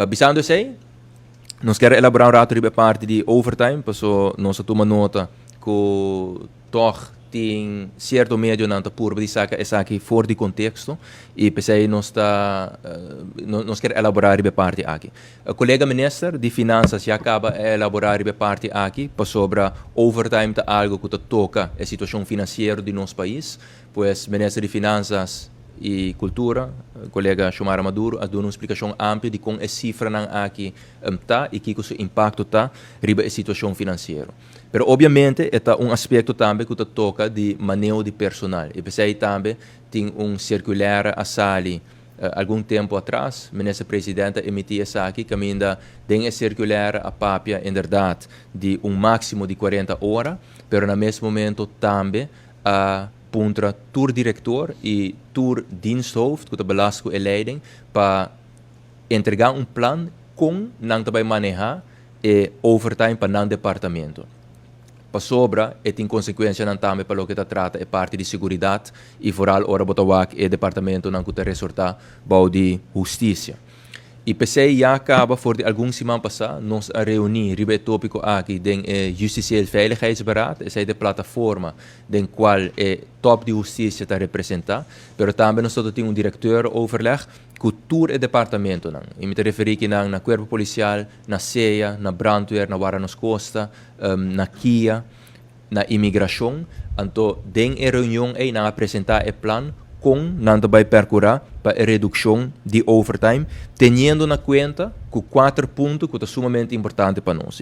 Bisando sei, nós queremos elaborar um rato de parte de overtime, porque nós tomamos nota que toch tem certo meio não por dizer que essa aqui fora de contexto e pensei nós queremos elaborar a parte aqui. O colega ministro de finanças já acaba de elaborar a parte aqui para sobre overtime tá algo que toca a situação financeira de nosso país, pois ministro de finanças e cultura, o colega Xomara Maduro, a deu uma explicação ampla de como a cifra não aqui está e que o impacto está riba a situação financeira. Pero obviamente é um aspecto também que toca de manejo de personal. E pensei também tem circular a sali algum tempo atrás, a ministra presidenta emitiu essa aqui que ainda tem circular a papia em verdade de máximo de 40 horas, pero no mesmo momento também a puntra tour diretor e tour diensthoofd que belasco e leiding para entregar plan com não também manejar e overtime para não departamento. Para sobra, e tem consequência não também para o que trata é parte de segurança e foral ora botawak e departamento não que te resulta bau de justiça. E pensei já acaba for de alguns semanas passar nós a reunir ribe tópico aqui den Justitieel Veiligheidsberaad, essa é a plataforma den qual top de justiça está representar, pero também nós temos diretor overleg cultura e departamento não. E me te referi que na corpo policial, na CEA, na brandweer, na Guarda nos Costa, na KIA, na imigração, então den reunião aí na apresentar o plano com não vai percurar para a redução de overtime, tendo na conta que 4 pontos que é sumamente importante para nós.